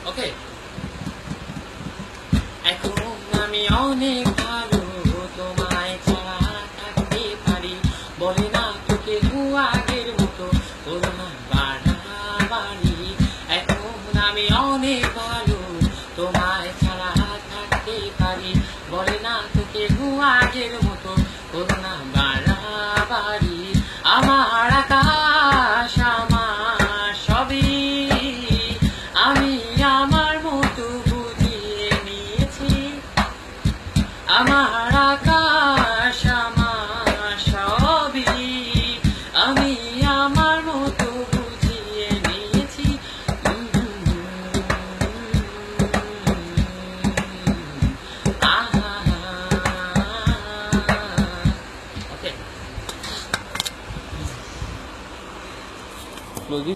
ওকে, এখন আমি অনেক ভালো, তোমায় ছাড়া থাকতে পারি, বলে না তোকে আগের মতো, বলো না বাড়াবাড়ি। এখন আমি অনেক ভালো, তোমায় ছাড়া থাকতে পারি, বলে না তোকে আগের মতো, বলো না বাড়াবাড়ি। আমার আকাশ আমার সবই আমি আমার মতো বুঝিয়ে নিয়েছি, আমার আকাশ আমার সবই আমি আমার মতো বুঝিয়ে নিয়েছি। ওকে,